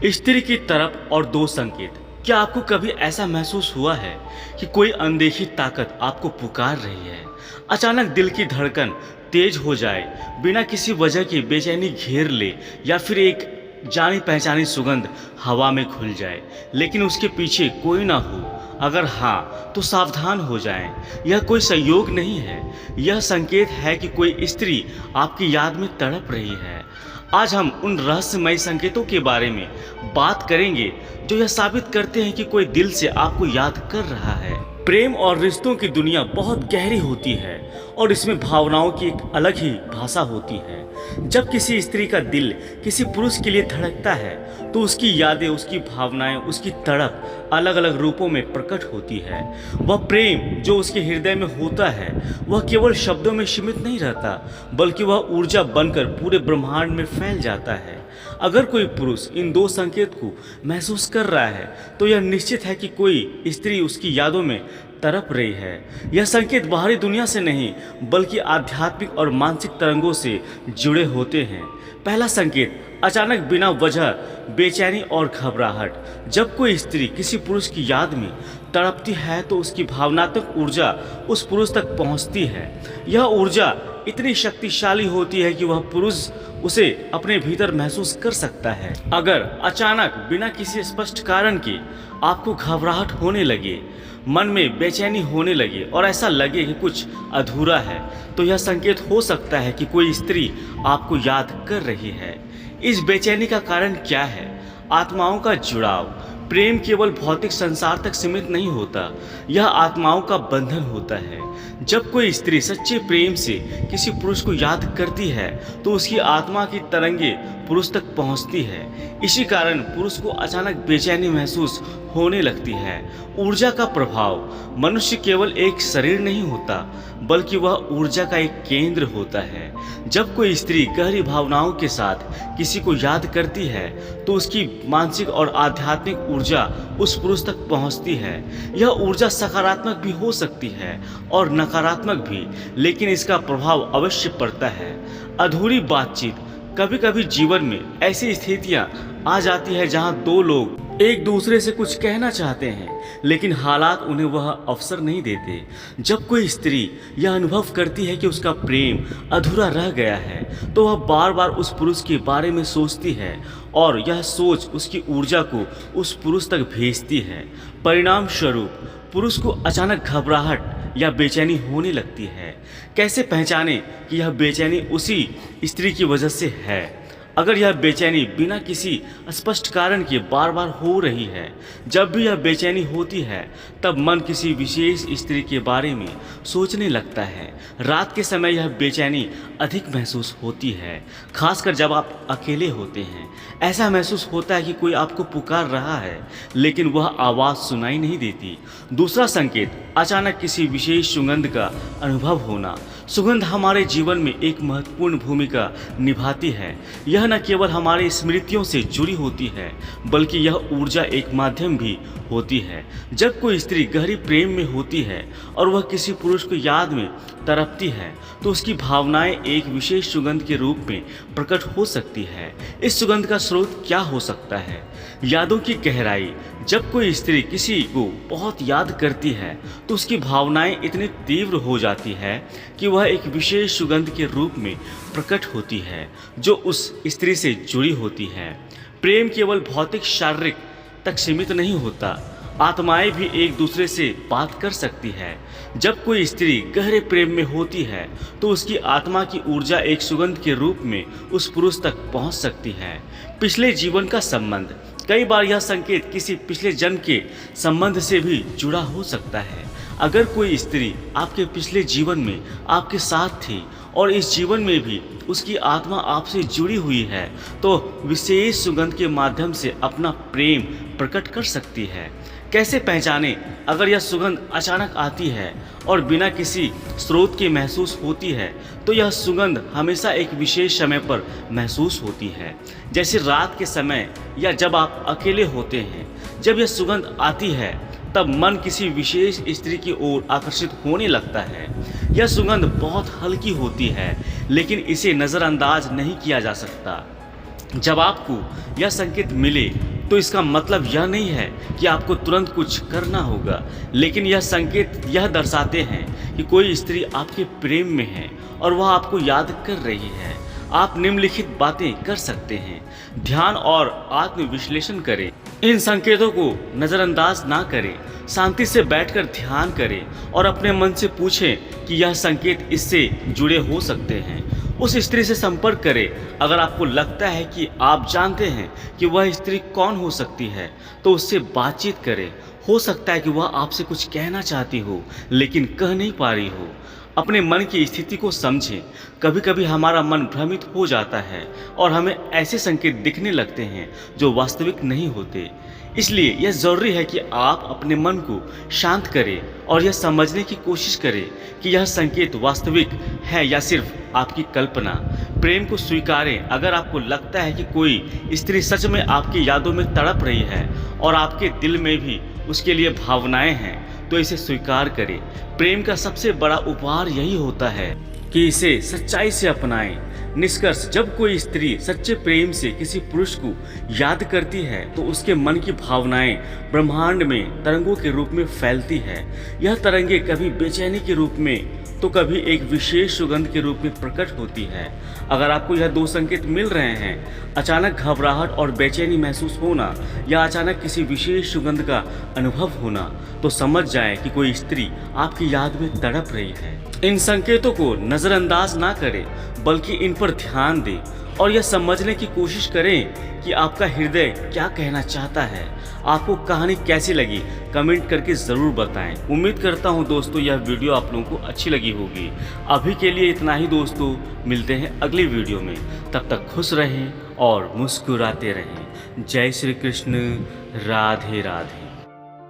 स्त्री की तरफ और दो संकेत। क्या आपको कभी ऐसा महसूस हुआ है कि कोई अनदेखी ताकत आपको पुकार रही है? अचानक दिल की धड़कन तेज हो जाए, बिना किसी वजह की बेचैनी घेर ले, या फिर एक जानी पहचानी सुगंध हवा में घुल जाए लेकिन उसके पीछे कोई ना हो। अगर हाँ, तो सावधान हो जाएं। यह कोई संयोग नहीं है, यह संकेत है कि कोई स्त्री आपकी याद में तड़प रही है। आज हम उन रहस्यमय संकेतों के बारे में बात करेंगे जो यह साबित करते हैं कि कोई दिल से आपको याद कर रहा है। प्रेम और रिश्तों की दुनिया बहुत गहरी होती है और इसमें भावनाओं की एक अलग ही भाषा होती है। जब किसी स्त्री का दिल किसी पुरुष के लिए धड़कता है तो उसकी यादें, उसकी भावनाएं, उसकी तड़प अलग अलग रूपों में प्रकट होती है। वह प्रेम जो उसके हृदय में होता है वह केवल शब्दों में सीमित नहीं रहता, बल्कि वह ऊर्जा बनकर पूरे ब्रह्मांड में फैल जाता है। अगर कोई पुरुष इन दो संकेत को महसूस कर रहा है तो यह निश्चित है कि कोई स्त्री उसकी यादों में तड़प रही है। यह संकेत बाहरी दुनिया से नहीं बल्कि आध्यात्मिक और मानसिक तरंगों से जुड़े होते हैं। पहला संकेत, अचानक बिना वजह बेचैनी और घबराहट। जब कोई स्त्री किसी पुरुष की याद में तड़पती है तो उसकी भावनात्मक ऊर्जा उस पुरुष तक पहुंचती है। यह ऊर्जा इतनी शक्तिशाली होती है कि वह पुरुष उसे अपने भीतर महसूस कर सकता है। अगर अचानक बिना किसी स्पष्ट कारण के आपको घबराहट होने लगे, मन में बेचैनी होने लगे और ऐसा लगे कि कुछ अधूरा है, तो यह संकेत हो सकता है कि कोई स्त्री आपको याद कर रही है। इस बेचैनी का कारण क्या है? आत्माओं का जुड़ाव। प्रेम केवल भौतिक संसार तक सीमित नहीं होता, यह आत्माओं का बंधन होता है। जब कोई स्त्री सच्चे प्रेम से किसी पुरुष को याद करती है तो उसकी आत्मा की तरंगे पुरुष तक पहुंचती है। इसी कारण पुरुष को अचानक बेचैनी महसूस होने लगती है। ऊर्जा का प्रभाव। मनुष्य केवल एक शरीर नहीं होता बल्कि वह ऊर्जा का एक केंद्र होता है। जब कोई स्त्री गहरी भावनाओं के साथ किसी को याद करती है तो उसकी मानसिक और आध्यात्मिक ऊर्जा उस पुरुष तक पहुंचती है। यह ऊर्जा सकारात्मक भी हो सकती है और नकारात्मक भी, लेकिन इसका प्रभाव अवश्य पड़ता है। अधूरी बातचीत। कभी कभी जीवन में ऐसी स्थितियां आ जाती है जहां दो लोग एक दूसरे से कुछ कहना चाहते हैं लेकिन हालात उन्हें वह अवसर नहीं देते। जब कोई स्त्री यह अनुभव करती है कि उसका प्रेम अधूरा रह गया है तो वह बार बार उस पुरुष के बारे में सोचती है और यह सोच उसकी ऊर्जा को उस पुरुष तक भेजती है। परिणाम स्वरूप पुरुष को अचानक घबराहट या बेचैनी होने लगती है। कैसे पहचाने कि यह बेचैनी उसी स्त्री की वजह से है? अगर यह बेचैनी बिना किसी स्पष्ट कारण के बार बार हो रही है, जब भी यह बेचैनी होती है तब मन किसी विशेष स्त्री के बारे में सोचने लगता है। रात के समय यह बेचैनी अधिक महसूस होती है, खासकर जब आप अकेले होते हैं। ऐसा महसूस होता है कि कोई आपको पुकार रहा है लेकिन वह आवाज़ सुनाई नहीं देती। दूसरा संकेत, अचानक किसी विशेष सुगंध का अनुभव होना। सुगंध हमारे जीवन में एक महत्वपूर्ण भूमिका निभाती है। यह न केवल हमारी स्मृतियों से जुड़ी होती है बल्कि यह ऊर्जा एक माध्यम भी होती है। जब कोई स्त्री गहरी प्रेम में होती है और वह किसी पुरुष को याद में तड़पती है तो उसकी भावनाएं एक विशेष सुगंध के रूप में प्रकट हो सकती है। इस सुगंध का स्रोत क्या हो सकता है? यादों की गहराई। जब कोई स्त्री किसी को बहुत याद करती है तो उसकी भावनाएं इतनी तीव्र हो जाती है कि वह एक विशेष सुगंध के रूप में प्रकट होती है जो उस स्त्री से जुड़ी होती है। प्रेम केवल भौतिक शारीरिक तक सीमित नहीं होता, आत्माएं भी एक दूसरे से बात कर सकती है। जब कोई स्त्री गहरे प्रेम में होती है तो उसकी आत्मा की ऊर्जा एक सुगंध के रूप में उस पुरुष तक पहुंच सकती है। पिछले जीवन का संबंध। कई बार यह संकेत किसी पिछले जन्म के संबंध से भी जुड़ा हो सकता है। अगर कोई स्त्री आपके पिछले जीवन में आपके साथ थी और इस जीवन में भी उसकी आत्मा आपसे जुड़ी हुई है तो विशेष सुगंध के माध्यम से अपना प्रेम प्रकट कर सकती है। कैसे पहचाने? अगर यह सुगंध अचानक आती है और बिना किसी स्रोत के महसूस होती है तो यह सुगंध हमेशा एक विशेष समय पर महसूस होती है, जैसे रात के समय या जब आप अकेले होते हैं। जब यह सुगंध आती है तब मन किसी विशेष स्त्री की ओर आकर्षित होने लगता है। यह सुगंध बहुत हल्की होती है लेकिन इसे नज़रअंदाज नहीं किया जा सकता। जब आपको यह संकेत मिले तो इसका मतलब यह नहीं है कि आपको तुरंत कुछ करना होगा, लेकिन यह संकेत यह दर्शाते हैं कि कोई स्त्री आपके प्रेम में है और वह आपको याद कर रही है। आप निम्नलिखित बातें कर सकते हैं। ध्यान और आत्मविश्लेषण करें। इन संकेतों को नज़रअंदाज ना करें। शांति से बैठकर ध्यान करें और अपने मन से पूछें कि यह संकेत इससे जुड़े हो सकते हैं। उस स्त्री से संपर्क करें। अगर आपको लगता है कि आप जानते हैं कि वह स्त्री कौन हो सकती है, तो उससे बातचीत करें। हो सकता है कि वह आपसे कुछ कहना चाहती हो लेकिन कह नहीं पा रही हो। अपने मन की स्थिति को समझें। कभी कभी हमारा मन भ्रमित हो जाता है और हमें ऐसे संकेत दिखने लगते हैं जो वास्तविक नहीं होते। इसलिए यह ज़रूरी है कि आप अपने मन को शांत करें और यह समझने की कोशिश करें कि यह संकेत वास्तविक है या सिर्फ आपकी कल्पना। प्रेम को स्वीकारें। अगर आपको लगता है कि कोई स्त्री सच में आपकी यादों में तड़प रही है और आपके दिल में भी उसके लिए भावनाएं हैं, तो इसे स्वीकार करें। प्रेम का सबसे बड़ा उपहार यही होता है कि इसे सच्चाई से अपनाएं। निष्कर्ष, जब कोई स्त्री सच्चे प्रेम से किसी पुरुष को याद करती है तो उसके मन की भावनाएं ब्रह्मांड में तरंगों के रूप में फैलती है। यह तरंगे कभी बेचैनी के रूप में तो कभी एक विशेष सुगंध के रूप में प्रकट होती है। अगर आपको यह दो संकेत मिल रहे हैं, अचानक घबराहट और बेचैनी महसूस होना या अचानक किसी विशेष सुगंध का अनुभव होना, तो समझ जाएं कि कोई स्त्री आपकी याद में तड़प रही है। इन संकेतों को नज़रअंदाज ना करें, बल्कि इन पर ध्यान दें और यह समझने की कोशिश करें कि आपका हृदय क्या कहना चाहता है। आपको कहानी कैसी लगी कमेंट करके ज़रूर बताएं। उम्मीद करता हूं दोस्तों यह वीडियो आप लोगों को अच्छी लगी होगी। अभी के लिए इतना ही दोस्तों, मिलते हैं अगली वीडियो में। तब तक खुश रहें और मुस्कुराते रहें। जय श्री कृष्ण। राधे राधे।